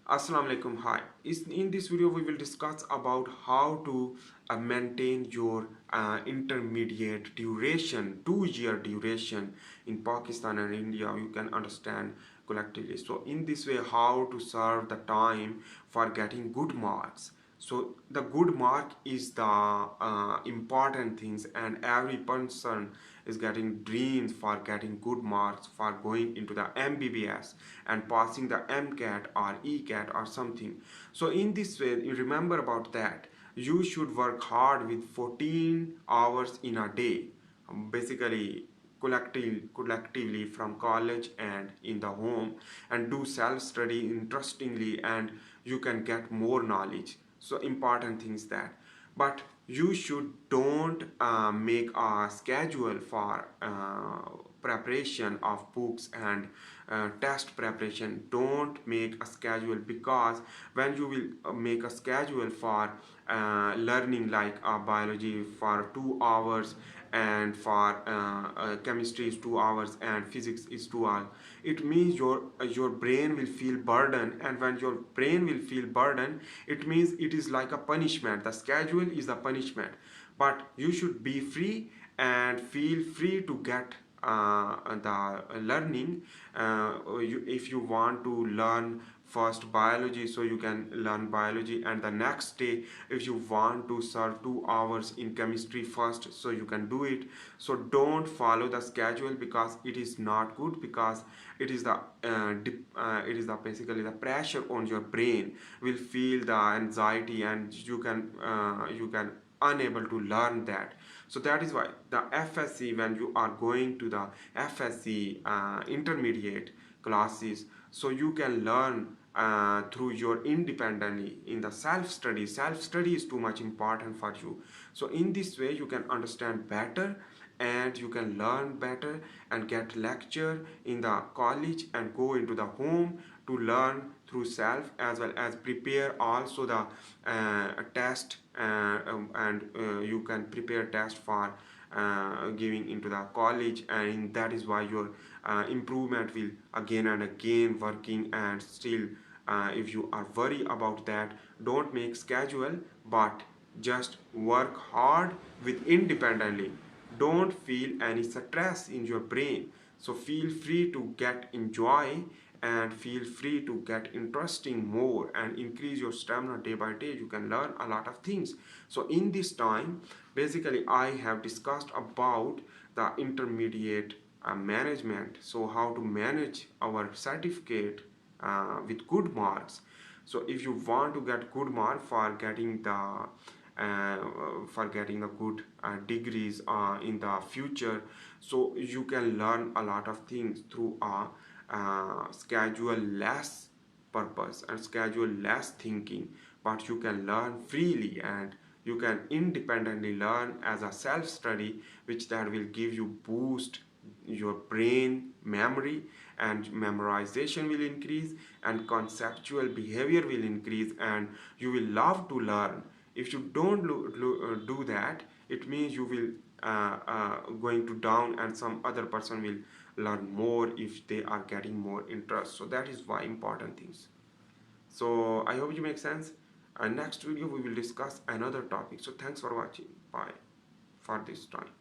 Assalamu alaikum. Hi. In this video we will discuss about how to maintain your intermediate duration, 2 year duration in Pakistan and India. You can understand collectively. So in this way, how to serve the time for getting good marks. So the good mark is the important things, and every person is getting dreams for getting good marks for going into the MBBS and passing the MCAT or ECAT or something. So in this way, you remember about that. You should work hard with 14 hours in a day. Basically collectively from college and in the home, and do self-study interestingly, and you can get more knowledge. So important things that, but you should don't make a schedule for preparation of books and test preparation. Don't make a schedule, because when you will make a schedule for learning like biology for 2 hours, and for chemistry is 2 hours, and physics is 2 hours, it means your brain will feel burden. And when your brain will feel burden, it means it is like a punishment. The schedule is the punishment, but you should be free and feel free to get the learning. If you want to learn first biology, so you can learn biology, and the next day if you want to serve 2 hours in chemistry first, so you can do it. So don't follow the schedule, because it is not good, because it is the basically the pressure on your brain will feel the anxiety, and you can unable to learn that. So that is why the FSC, when you are going to the FSC intermediate classes, so you can learn through your independently in the self study is too much important for you. So in this way you can understand better, and you can learn better, and get lecture in the college, and go into the home to learn through self, as well as prepare also the test, and you can prepare test for giving into the college, and that is why your improvement will again and again working. And still, if you are worried about that, don't make schedule, but just work hard with independently. Don't feel any stress in your brain. So feel free to get enjoy, and feel free to get interesting more, and increase your stamina day by day. You can learn a lot of things. So in this time, basically I have discussed about the intermediate management. So how to manage our certificate with good marks. So if you want to get good mark for getting the good degrees in the future, so you can learn a lot of things through a schedule less purpose and schedule less thinking. But you can learn freely, and you can independently learn as a self study, which that will give you boost your brain memory, and memorization will increase, and conceptual behavior will increase, and you will love to learn. If you don't do that, it means you will going to down, and some other person will learn more if they are getting more interest. So that is why important things. So I hope you make sense. Next video we will discuss another topic. So thanks for watching. Bye for this time.